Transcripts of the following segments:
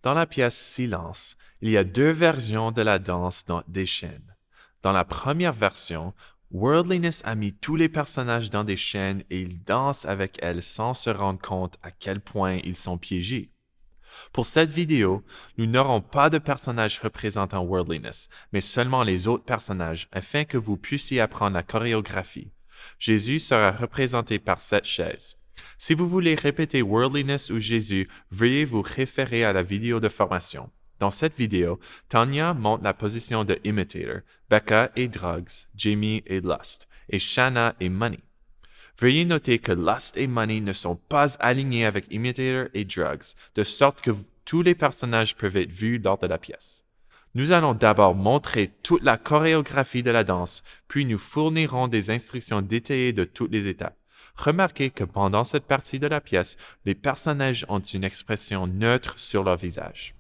Dans la pièce Silence, il y a deux versions de la danse des chaînes. Dans la première version, Worldliness a mis tous les personnages dans des chaînes et ils dansent avec elles sans se rendre compte à quel point ils sont piégés. Pour cette vidéo, nous n'aurons pas de personnages représentant Worldliness, mais seulement les autres personnages afin que vous puissiez apprendre la chorégraphie. Jésus sera représenté par cette chaise. Si vous voulez répéter Worldliness ou Jésus, veuillez vous référer à la vidéo de formation. Dans cette vidéo, Tanya montre la position de Imitator, Becca est Drugs, Jamie est Lust, et Shanna est Money. Veuillez noter que Lust et Money ne sont pas alignés avec Imitator et Drugs, de sorte que tous les personnages peuvent être vus lors de la pièce. Nous allons d'abord montrer toute la chorégraphie de la danse, puis nous fournirons des instructions détaillées de toutes les étapes. Remarquez que pendant cette partie de la pièce, les personnages ont une expression neutre sur leur visage.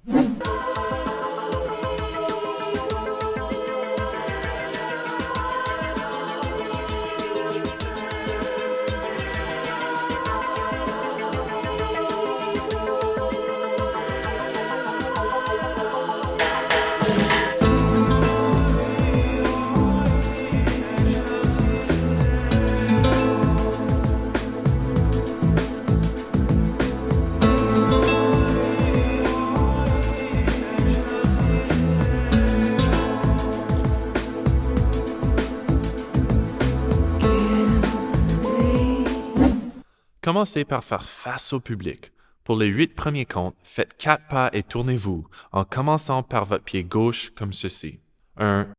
Commencez par faire face au public. Pour les 8 premiers comptes, faites 4 pas et tournez-vous, en commençant par votre pied gauche comme ceci. 1,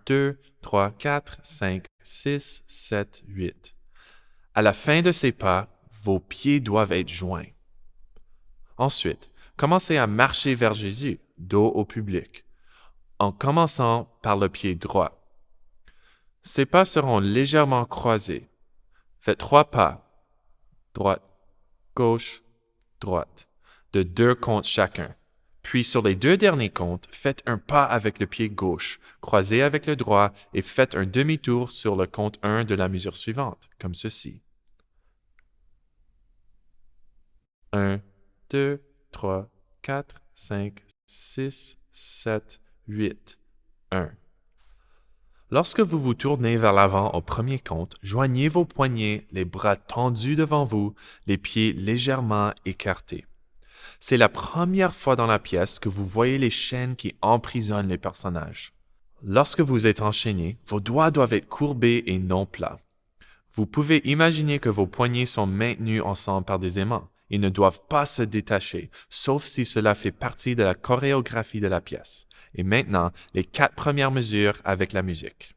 2, 3, 4, 5, 6, 7, 8. À la fin de ces pas, vos pieds doivent être joints. Ensuite, commencez à marcher vers Jésus, dos au public, en commençant par le pied droit. Ces pas seront légèrement croisés. Faites 3 pas. Droite, gauche, droite, de 2 comptes chacun. Puis sur les 2 derniers comptes, faites un pas avec le pied gauche, croisez avec le droit et faites un demi-tour sur le compte 1 de la mesure suivante, comme ceci. 1, 2, 3, 4, 5, 6, 7, 8, 1. Lorsque vous vous tournez vers l'avant au premier compte, joignez vos poignets, les bras tendus devant vous, les pieds légèrement écartés. C'est la première fois dans la pièce que vous voyez les chaînes qui emprisonnent les personnages. Lorsque vous êtes enchaîné, vos doigts doivent être courbés et non plats. Vous pouvez imaginer que vos poignets sont maintenus ensemble par des aimants. Ils ne doivent pas se détacher, sauf si cela fait partie de la chorégraphie de la pièce. Et maintenant, les 4 premières mesures avec la musique.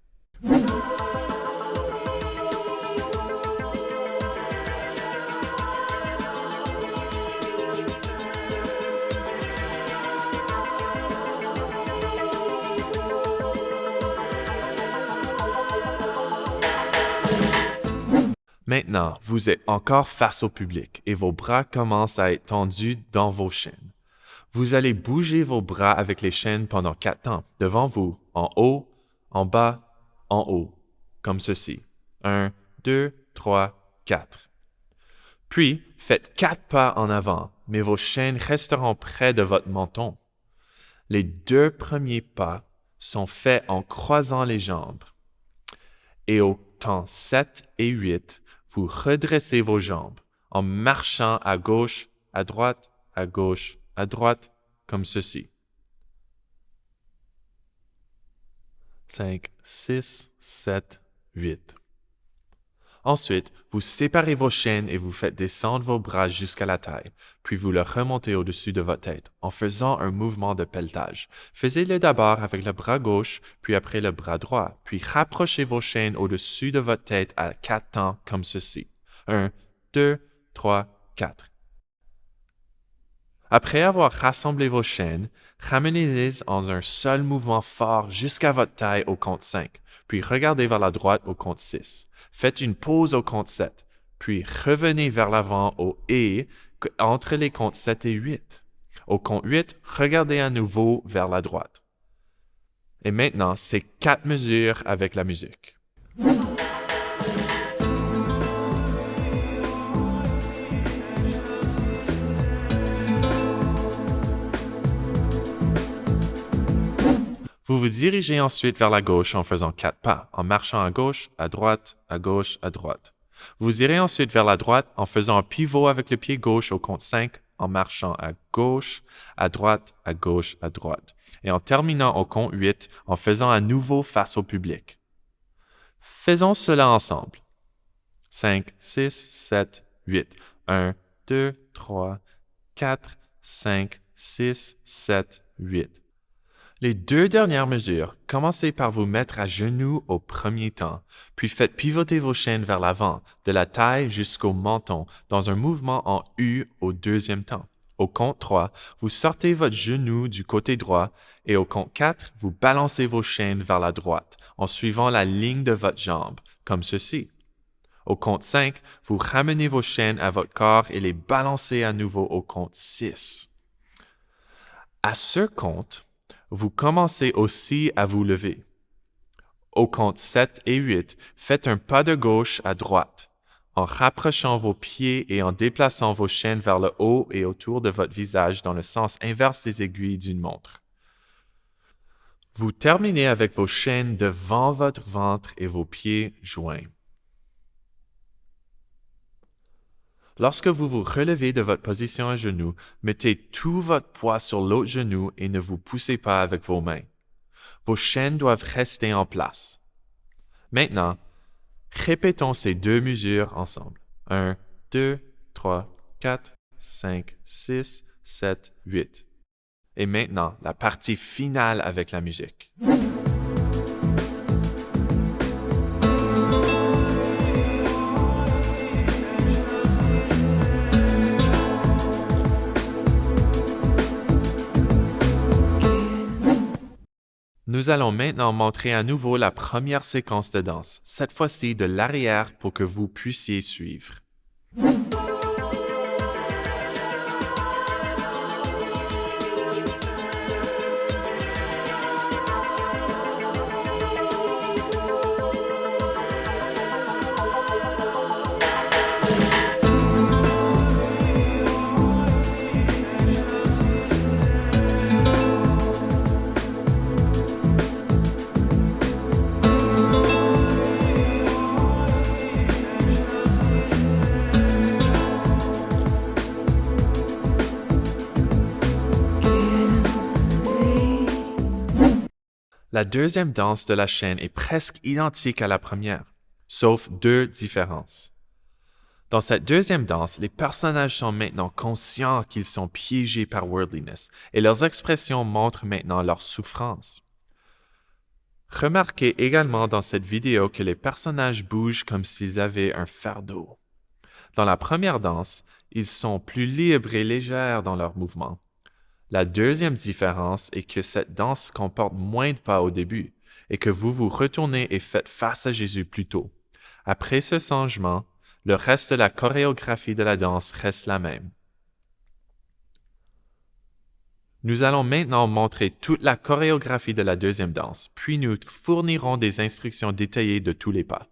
Maintenant, vous êtes encore face au public et vos bras commencent à être tendus dans vos chaînes. Vous allez bouger vos bras avec les chaînes pendant 4 temps, devant vous, en haut, en bas, en haut, comme ceci. 1, 2, 3, 4. Puis, faites 4 pas en avant, mais vos chaînes resteront près de votre menton. Les 2 premiers pas sont faits en croisant les jambes. Et au temps 7 et 8, vous redressez vos jambes en marchant à gauche, à droite, à gauche, à droite, comme ceci. 5, 6, 7, 8. Ensuite, vous séparez vos chaînes et vous faites descendre vos bras jusqu'à la taille, puis vous le remontez au-dessus de votre tête en faisant un mouvement de pelletage. Faites-le d'abord avec le bras gauche, puis après le bras droit, puis rapprochez vos chaînes au-dessus de votre tête à 4 temps comme ceci. 1, 2, 3, 4. Après avoir rassemblé vos chaînes, ramenez-les en un seul mouvement fort jusqu'à votre taille au compte 5, puis regardez vers la droite au compte 6. Faites une pause au compte 7, puis revenez vers l'avant au « et » entre les comptes 7 et 8. Au compte 8, regardez à nouveau vers la droite. Et maintenant, c'est 4 mesures avec la musique. Vous vous dirigez ensuite vers la gauche en faisant 4 pas, en marchant à gauche, à droite, à gauche, à droite. Vous irez ensuite vers la droite en faisant un pivot avec le pied gauche au compte 5, en marchant à gauche, à droite, à gauche, à droite. Et en terminant au compte 8 en faisant à nouveau face au public. Faisons cela ensemble. 5, 6, 7, 8. 1, 2, 3, 4, 5, 6, 7, 8. Les 2 dernières mesures, commencez par vous mettre à genoux au premier temps, puis faites pivoter vos chaînes vers l'avant, de la taille jusqu'au menton, dans un mouvement en U au deuxième temps. Au compte 3, vous sortez votre genou du côté droit et au compte 4, vous balancez vos chaînes vers la droite en suivant la ligne de votre jambe, comme ceci. Au compte 5, vous ramenez vos chaînes à votre corps et les balancez à nouveau au compte 6. À ce compte, vous commencez aussi à vous lever. Au compte 7 et 8, faites un pas de gauche à droite, en rapprochant vos pieds et en déplaçant vos chaînes vers le haut et autour de votre visage dans le sens inverse des aiguilles d'une montre. Vous terminez avec vos chaînes devant votre ventre et vos pieds joints. Lorsque vous vous relevez de votre position à genoux, mettez tout votre poids sur l'autre genou et ne vous poussez pas avec vos mains. Vos chaînes doivent rester en place. Maintenant, répétons ces 2 mesures ensemble. 1, 2, 3, 4, 5, 6, 7, 8. Et maintenant, la partie finale avec la musique. Nous allons maintenant montrer à nouveau la première séquence de danse, cette fois-ci de l'arrière pour que vous puissiez suivre. La deuxième danse de la chaîne est presque identique à la première, sauf 2 différences. Dans cette deuxième danse, les personnages sont maintenant conscients qu'ils sont piégés par worldliness et leurs expressions montrent maintenant leur souffrance. Remarquez également dans cette vidéo que les personnages bougent comme s'ils avaient un fardeau. Dans la première danse, ils sont plus libres et légers dans leurs mouvements. La deuxième différence est que cette danse comporte moins de pas au début et que vous vous retournez et faites face à Jésus plus tôt. Après ce changement, le reste de la chorégraphie de la danse reste la même. Nous allons maintenant montrer toute la chorégraphie de la deuxième danse, puis nous fournirons des instructions détaillées de tous les pas.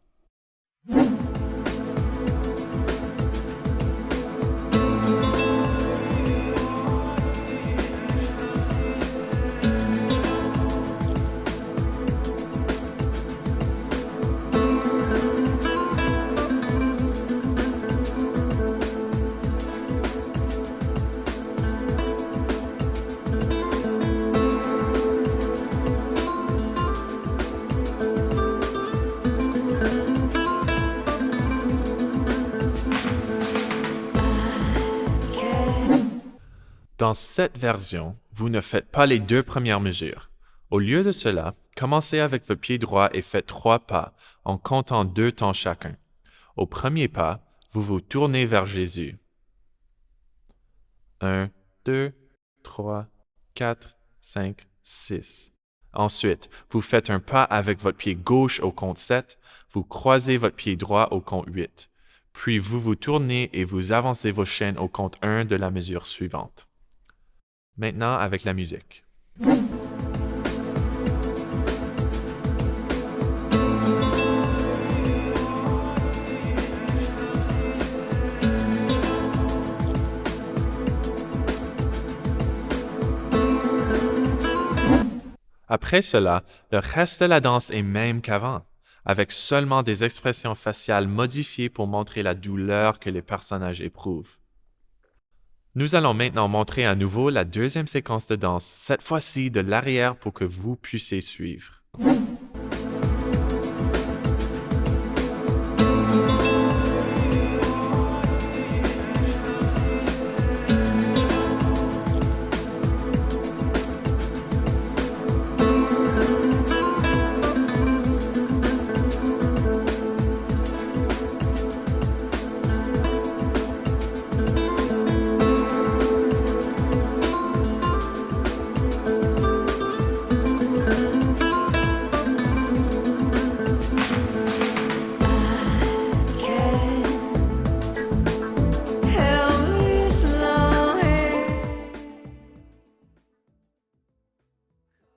Dans cette version, vous ne faites pas les 2 premières mesures. Au lieu de cela, commencez avec votre pied droit et faites 3 pas en comptant 2 temps chacun. Au premier pas, vous vous tournez vers Jésus. 1, 2, 3, 4, 5, 6. Ensuite, vous faites un pas avec votre pied gauche au compte 7, vous croisez votre pied droit au compte 8. Puis vous vous tournez et vous avancez vos chaînes au compte 1 de la mesure suivante. Maintenant avec la musique. Après cela, le reste de la danse est même qu'avant, avec seulement des expressions faciales modifiées pour montrer la douleur que les personnages éprouvent. Nous allons maintenant montrer à nouveau la deuxième séquence de danse, cette fois-ci de l'arrière pour que vous puissiez suivre.